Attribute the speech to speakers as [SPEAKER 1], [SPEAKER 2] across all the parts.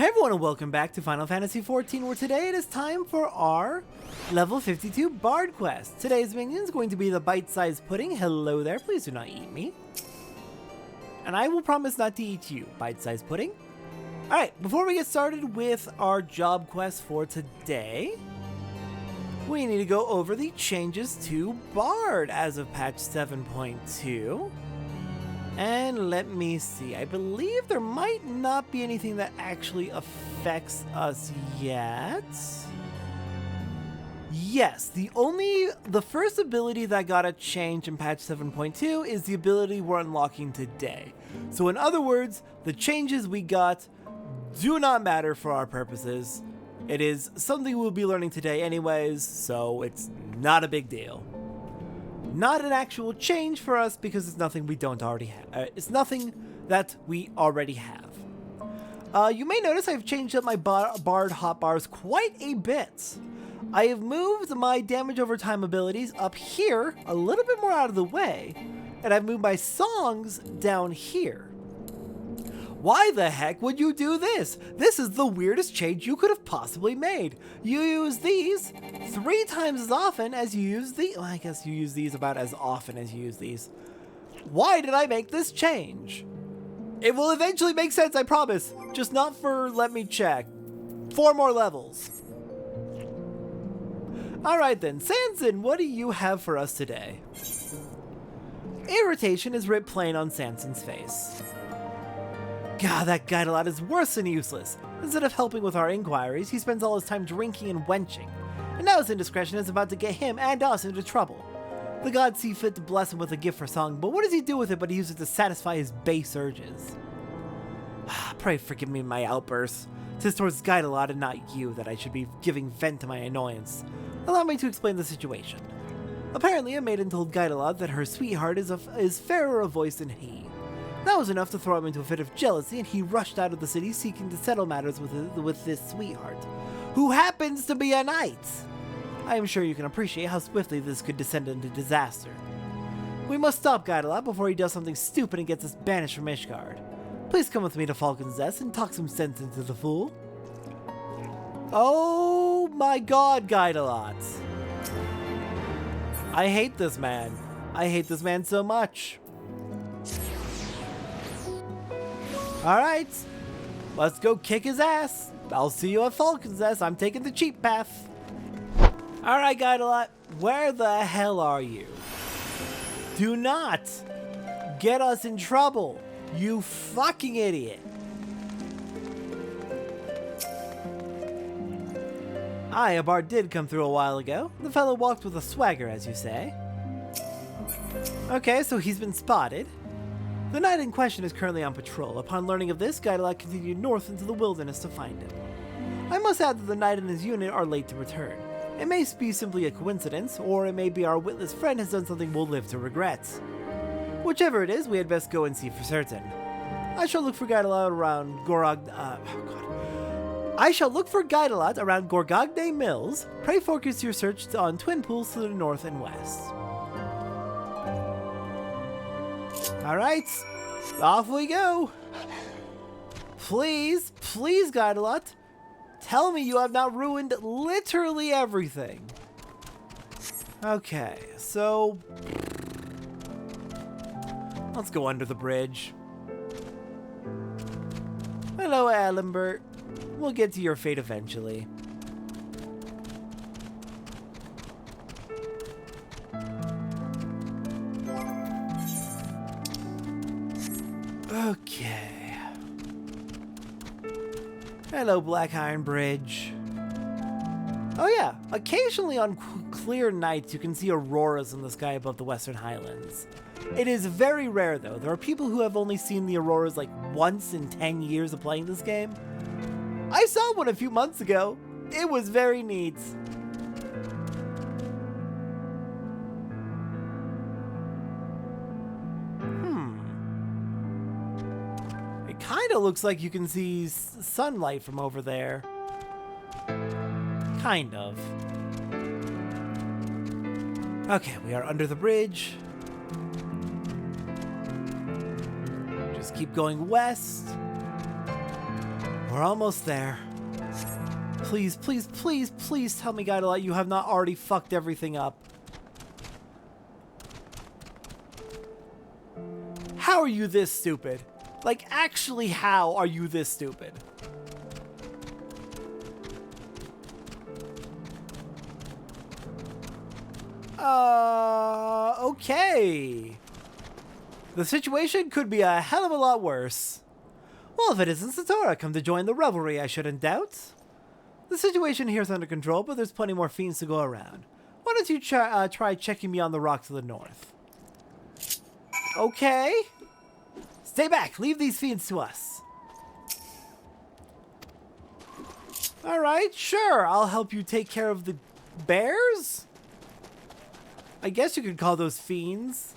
[SPEAKER 1] Hey everyone and welcome back to Final Fantasy XIV, where today it is time for our level 52 Bard quest. Today's minion is going to be the bite-sized pudding. Hello there, please do not eat me. And I will promise not to eat you, bite-sized pudding. Alright, before we get started with our job quest for today, we need to go over the changes to Bard as of patch 7.2. And let me see, I believe there might not be anything that actually affects us yet. Yes, the first ability that got a change in patch 7.2 is the ability we're unlocking today. So in other words, the changes we got do not matter for our purposes. It is something we'll be learning today anyways, so it's not a big deal. Not an actual change for us because it's nothing we don't already have. It's nothing that we already have. You may notice I've changed up my Bard hotbars quite a bit. I have moved my damage over time abilities up here a little bit more out of the way, and I've moved my songs down here. Why the heck would you do this? This is the weirdest change you could have possibly made. You use these 3 times as often as you use the. Well, I guess you use these about as often as you use these. Why did I make this change? It will eventually make sense, I promise. Just not for, let me check, 4 more levels. Alright then, Sanson, what do you have for us today? Irritation is writ plain on Sanson's face. God, that Guydelot is worse than useless. Instead of helping with our inquiries, he spends all his time drinking and wenching. And now his indiscretion is about to get him and us into trouble. The gods see fit to bless him with a gift for song, but what does he do with it but he uses it to satisfy his base urges? Pray forgive me my outbursts. 'Tis towards Guydelot and not you that I should be giving vent to my annoyance. Allow me to explain the situation. Apparently, a maiden told Guydelot that her sweetheart is fairer of voice than he. That was enough to throw him into a fit of jealousy, and he rushed out of the city seeking to settle matters with this sweetheart, who happens to be a knight. I am sure you can appreciate how swiftly this could descend into disaster. We must stop Guydelot before he does something stupid and gets us banished from Ishgard. Please come with me to Falcon's Nest and talk some sense into the fool. Oh my god, Guydelot. I hate this man. I hate this man so much. Alright, let's go kick his ass. I'll see you at Falcon's Nest. I'm taking the cheap path. Alright, Guydelot, where the hell are you? Do not get us in trouble, you fucking idiot. Aye, a bard did come through a while ago. The fellow walked with a swagger, as you say. Okay, so he's been spotted. The knight in question is currently on patrol. Upon learning of this, Guydelot continued north into the wilderness to find him. I must add that the knight and his unit are late to return. It may be simply a coincidence, or it may be our witless friend has done something we'll live to regret. Whichever it is, we had best go and see for certain. I shall look for Guydelot around Gorgogne Mills. Pray focus your search on twin pools to the north and west. Alright, off we go. Please, please, Guydelot, tell me you have not ruined literally everything. Okay, so let's go under the bridge. Hello, Allenbert. We'll get to your fate eventually. Okay. Hello, Black Iron Bridge. Oh yeah, occasionally on clear nights you can see auroras in the sky above the Western Highlands. It is very rare though. There are people who have only seen the auroras like once in 10 years of playing this game. I saw one a few months ago. It was very neat. Kind of looks like you can see sunlight from over there. Kind of. Okay, we are under the bridge. Just keep going west. We're almost there. Please, please, please, please tell me, Guydelot, you have not already fucked everything up. How are you this stupid? Like, actually, how are you this stupid? Okay. The situation could be a hell of a lot worse. Well, if it isn't Satora come to join the revelry, I shouldn't doubt. The situation here is under control, but there's plenty more fiends to go around. Why don't you try checking me on the rock to the north? Okay. Stay back. Leave these fiends to us. Alright, sure. I'll help you take care of the bears? I guess you could call those fiends.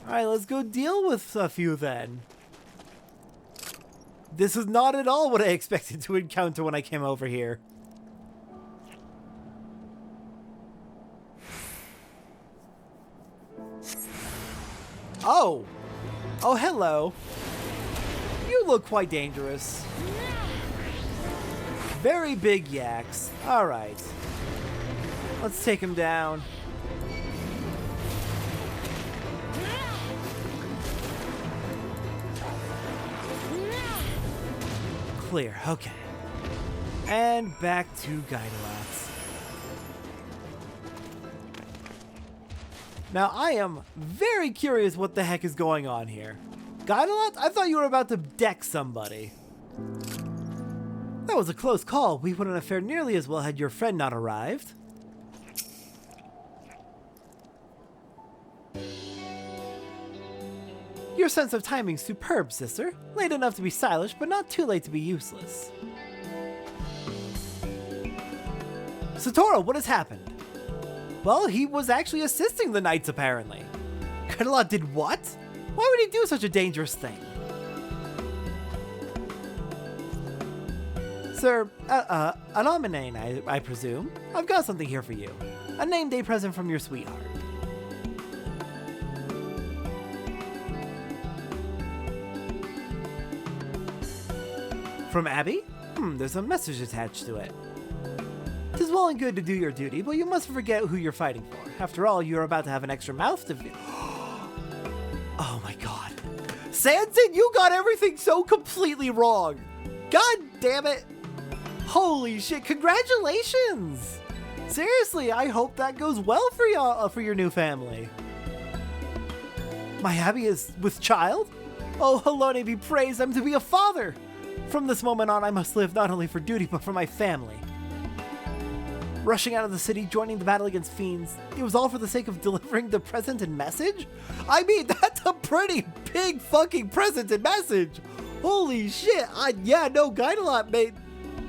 [SPEAKER 1] Alright, let's go deal with a few then. This is not at all what I expected to encounter when I came over here. Oh! Oh, hello. You look quite dangerous. Very big yaks. Alright. Let's take him down. Clear, okay. And back to Guydelot. Now, I am very curious what the heck is going on here. Guydelot, I thought you were about to deck somebody. That was a close call. We wouldn't have fared nearly as well had your friend not arrived. Your sense of timing's superb, sister. Late enough to be stylish, but not too late to be useless. Satora, what has happened? Well, he was actually assisting the knights, apparently. Guydelot did what? Why would he do such a dangerous thing? Sir, Anominane, I presume. I've got something here for you. A name day present from your sweetheart. From Abby? There's a message attached to it. 'Tis well and good to do your duty, but you mustn't forget who you're fighting for. After all, you're about to have an extra mouth to feed. Oh my god. Sanson, you got everything so completely wrong. God damn it. Holy shit, congratulations. Seriously, I hope that goes well for y'all, for your new family. My Abby is with child? Oh, Halone be praised, I'm to be a father. From this moment on, I must live not only for duty, but for my family. Rushing out of the city, joining the battle against fiends, it was all for the sake of delivering the present and message? I mean, that's a pretty big fucking present and message! Holy shit, yeah, no, Guydelot, mate,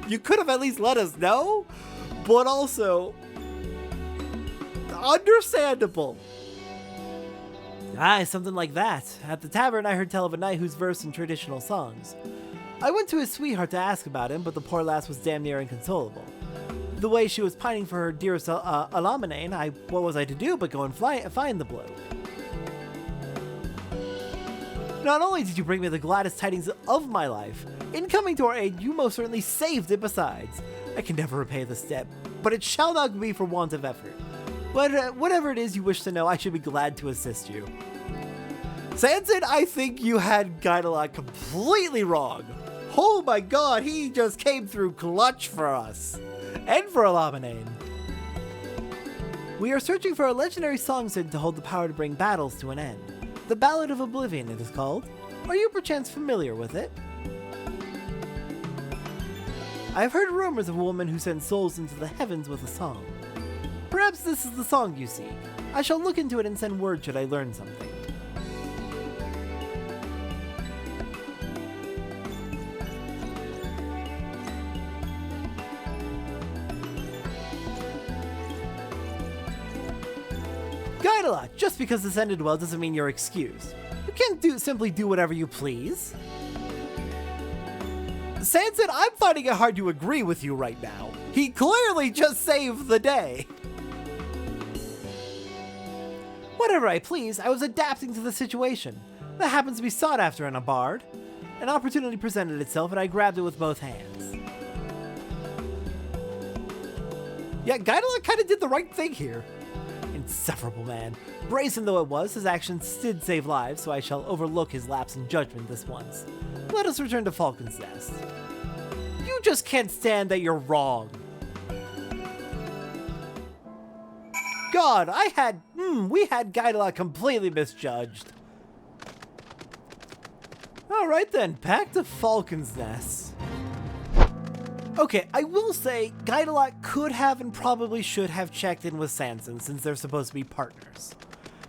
[SPEAKER 1] you could have at least let us know, but also, understandable. Aye, something like that. At the tavern, I heard tell of a knight who's versed in traditional songs. I went to his sweetheart to ask about him, but the poor lass was damn near inconsolable. The way she was pining for her dearest Alamanane, what was I to do but go and find the bloke? Not only did you bring me the gladdest tidings of my life, in coming to our aid, you most certainly saved it besides. I can never repay this debt, but it shall not be for want of effort. But whatever it is you wish to know, I should be glad to assist you. Sanson, I think you had Guydelot completely wrong. Oh my god, he just came through clutch for us. And for Alamanane. We are searching for a legendary songson to hold the power to bring battles to an end. The Ballad of Oblivion, it is called. Are you perchance familiar with it? I have heard rumors of a woman who sends souls into the heavens with a song. Perhaps this is the song you seek. I shall look into it and send word should I learn something. Guydelot, just because this ended well doesn't mean you're excused. You can't simply do whatever you please. Sanson, I'm finding it hard to agree with you right now. He clearly just saved the day. Whatever I please, I was adapting to the situation. That happens to be sought after in a bard. An opportunity presented itself and I grabbed it with both hands. Yeah, Guydelot kind of did the right thing here. Insufferable man. Brazen though it was, his actions did save lives, so I shall overlook his lapse in judgment this once. Let us return to Falcon's Nest. You just can't stand that you're wrong. God, we had Guydelot completely misjudged. Alright then, back to Falcon's Nest. Okay, I will say, Guydelot could have and probably should have checked in with Sanson since they're supposed to be partners.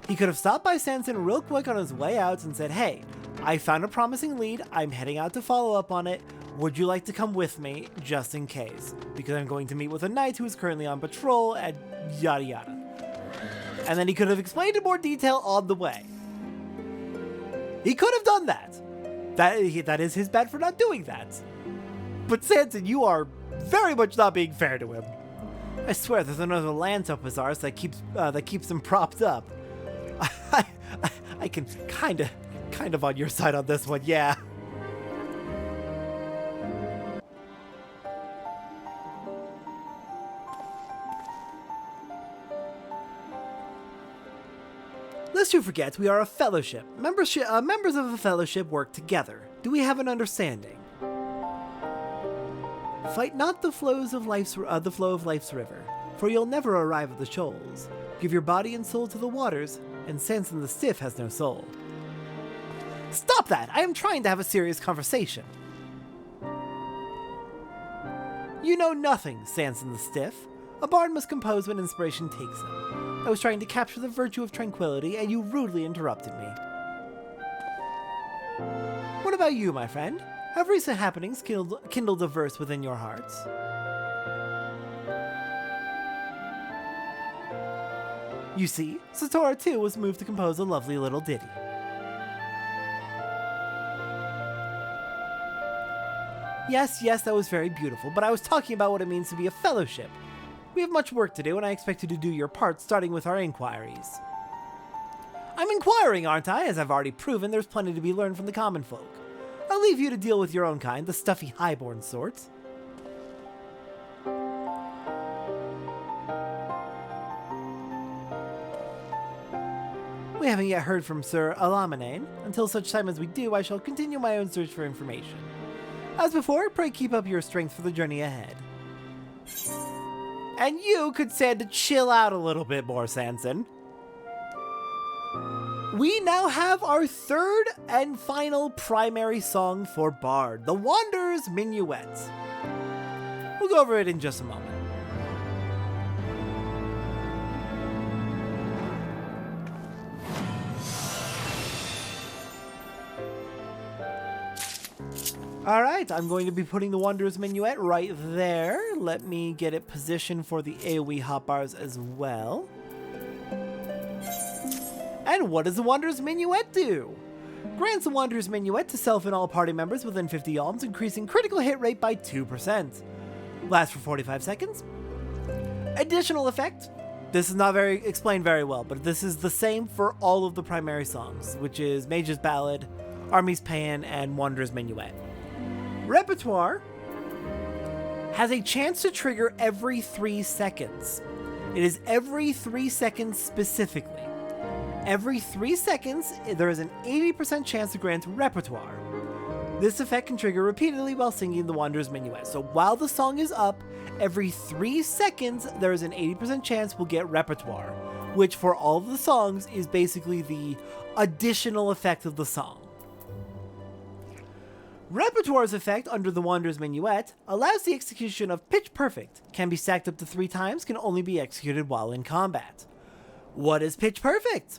[SPEAKER 1] He could have stopped by Sanson real quick on his way out and said, hey, I found a promising lead, I'm heading out to follow up on it, would you like to come with me, just in case? Because I'm going to meet with a knight who is currently on patrol, and yada yada. And then he could have explained in more detail on the way. He could have done that. That is his bad for not doing that. But Sanson, you are very much not being fair to him. I swear there's another lance up his arse that keeps him propped up. I can kind of on your side on this one, yeah. Lest you forget, we are a fellowship. Members of a fellowship work together. Do we have an understanding? Fight not the flow of life's river, for you'll never arrive at the shoals. Give your body and soul to the waters, and Sanson the Stiff has no soul. Stop that! I am trying to have a serious conversation. You know nothing, Sanson the Stiff. A bard must compose when inspiration takes him. I was trying to capture the virtue of tranquility, and you rudely interrupted me. What about you, my friend? Have recent happenings kindled a verse within your hearts? You see, Satora too was moved to compose a lovely little ditty. Yes, that was very beautiful, but I was talking about what it means to be a fellowship. We have much work to do, and I expect you to do your part, starting with our inquiries. I'm inquiring, aren't I? As I've already proven, there's plenty to be learned from the common folk. I'll leave you to deal with your own kind, the stuffy highborn sort. We haven't yet heard from Sir Alamanane. Until such time as we do, I shall continue my own search for information. As before, pray keep up your strength for the journey ahead. And you could stand to chill out a little bit more, Sanson. We now have our third and final primary song for Bard, the Wanderer's Minuet. We'll go over it in just a moment. Alright, I'm going to be putting the Wanderer's Minuet right there. Let me get it positioned for the AoE hotbars as well. And what does the Wanderer's Minuet do? Grants the Wanderer's Minuet to self and all party members within 50 alms, increasing critical hit rate by 2%. Lasts for 45 seconds. Additional effect. This is not explained very well, but this is the same for all of the primary songs, which is Mage's Ballad, Army's Paean, and Wanderer's Minuet. Repertoire has a chance to trigger every 3 seconds. It is every 3 seconds specifically. Every 3 seconds, there is an 80% chance to grant repertoire. This effect can trigger repeatedly while singing the Wanderer's Minuet. So while the song is up, every 3 seconds, there is an 80% chance we'll get repertoire, which for all of the songs is basically the additional effect of the song. Repertoire's effect under the Wanderer's Minuet allows the execution of Pitch Perfect, can be stacked up to 3 times, can only be executed while in combat. What is Pitch Perfect?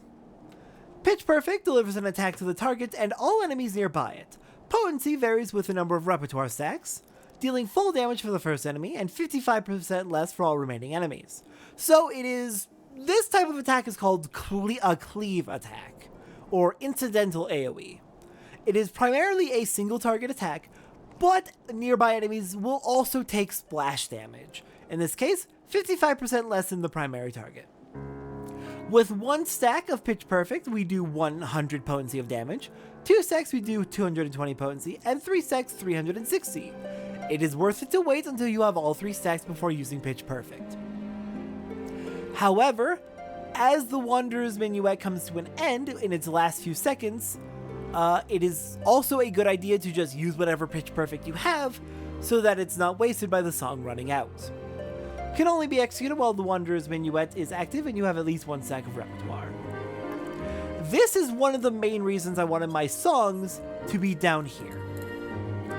[SPEAKER 1] Pitch Perfect delivers an attack to the target and all enemies nearby it. Potency varies with the number of repertoire stacks, dealing full damage for the first enemy and 55% less for all remaining enemies. So this type of attack is called a cleave attack, or incidental AoE. It is primarily a single target attack, but nearby enemies will also take splash damage. In this case, 55% less than the primary target. With 1 stack of Pitch Perfect, we do 100 potency of damage. 2 stacks, we do 220 potency, and 3 stacks, 360. It is worth it to wait until you have all 3 stacks before using Pitch Perfect. However, as the Wanderer's Minuet comes to an end in its last few seconds, it is also a good idea to just use whatever Pitch Perfect you have so that it's not wasted by the song running out. It can only be executed while the Wanderer's Minuet is active and you have at least 1 stack of repertoire. This is one of the main reasons I wanted my songs to be down here,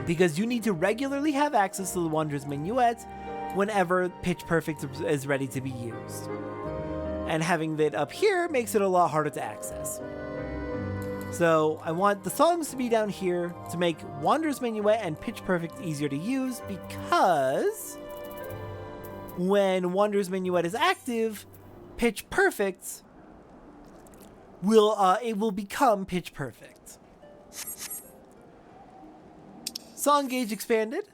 [SPEAKER 1] because you need to regularly have access to the Wanderer's Minuet whenever Pitch Perfect is ready to be used. And having it up here makes it a lot harder to access. So I want the songs to be down here to make Wanderer's Minuet and Pitch Perfect easier to use, because when Wanderer's Minuet is active, Pitch Perfect will become Pitch Perfect. Song gauge expanded.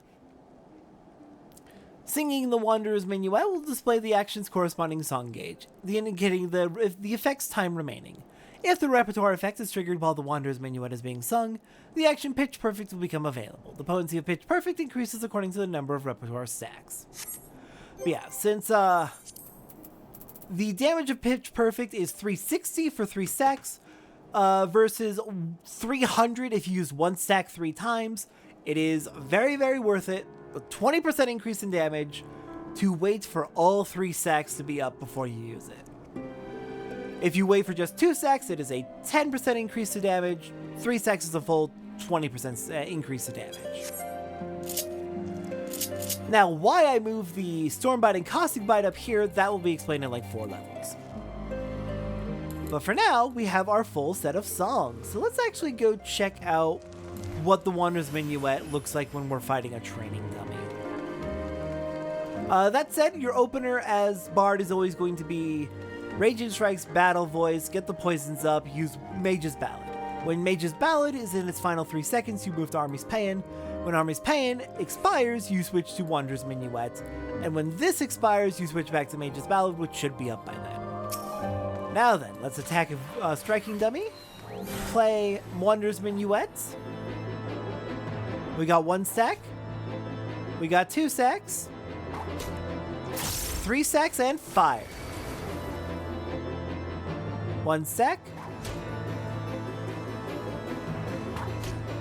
[SPEAKER 1] Singing the Wanderer's Minuet will display the action's corresponding song gauge, indicating the effect's time remaining. If the repertoire effect is triggered while the Wanderer's Minuet is being sung, the action Pitch Perfect will become available. The potency of Pitch Perfect increases according to the number of repertoire stacks. But yeah, since the damage of Pitch Perfect is 360 for 3 stacks, versus 300 if you use 1 stack 3 times, it is very, very worth it. A 20% increase in damage to wait for all 3 stacks to be up before you use it. If you wait for just 2 stacks, it is a 10% increase to damage. 3 stacks is a full 20% increase to damage. Now, why I moved the Stormbite and Caustic Bite up here, that will be explained in like 4 levels. But for now, we have our full set of songs. So let's actually go check out what the Wanderer's Minuet looks like when we're fighting a training dummy. That said, your opener as Bard is always going to be Raging Strike's Battle Voice, get the poisons up, use Mage's Ballad. When Mage's Ballad is in its final 3 seconds, you move to Army's Paean. When Army's Paean expires, you switch to Wanderer's Minuet. And when this expires, you switch back to Mage's Ballad, which should be up by then. Now then, let's attack a striking dummy. Play Wanderer's Minuet. We got 1 stack. We got 2 stacks. 3 stacks and fire. 1 stack.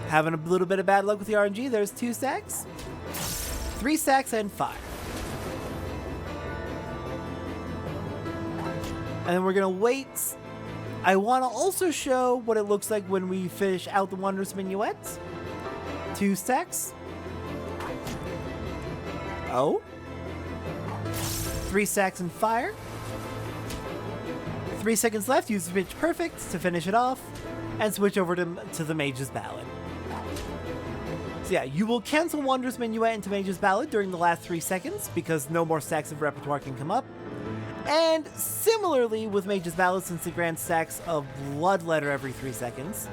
[SPEAKER 1] Having a little bit of bad luck with the RNG. There's 2 stacks. 3 stacks and fire. And then we're going to wait. I want to also show what it looks like when we finish out the Wanderer's Minuet. 2 stacks. Oh. 3 stacks and fire. 3 seconds left. Use Pitch Perfect to finish it off. And switch over to the Mage's Ballad. So yeah, you will cancel Wanderer's Minuet into Mage's Ballad during the last 3 seconds because no more stacks of repertoire can come up. And similarly with Mage's Ballad, since it grants stacks of Bloodletter every 3 seconds,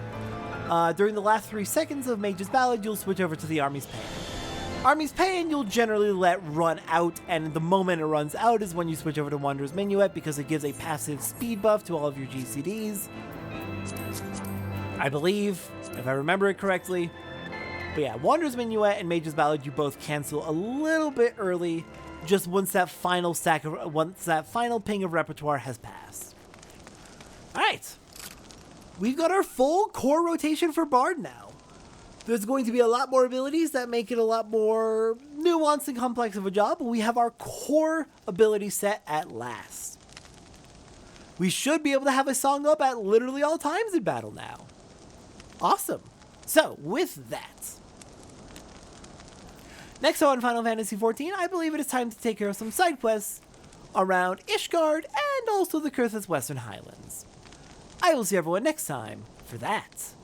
[SPEAKER 1] during the last 3 seconds of Mage's Ballad, you'll switch over to the Army's Paean. Army's Paean you'll generally let run out, and the moment it runs out is when you switch over to Wanderer's Minuet because it gives a passive speed buff to all of your GCDs. I believe, if I remember it correctly. But yeah, Wanderer's Minuet and Mage's Ballad you both cancel a little bit early, just once that final ping of repertoire has passed. Alright. We've got our full core rotation for Bard now. There's going to be a lot more abilities that make it a lot more nuanced and complex of a job, but we have our core ability set at last. We should be able to have a song up at literally all times in battle now. Awesome. So, with that, next on Final Fantasy XIV, I believe it is time to take care of some side quests around Ishgard and also the Curth's Western Highlands. I will see everyone next time for that.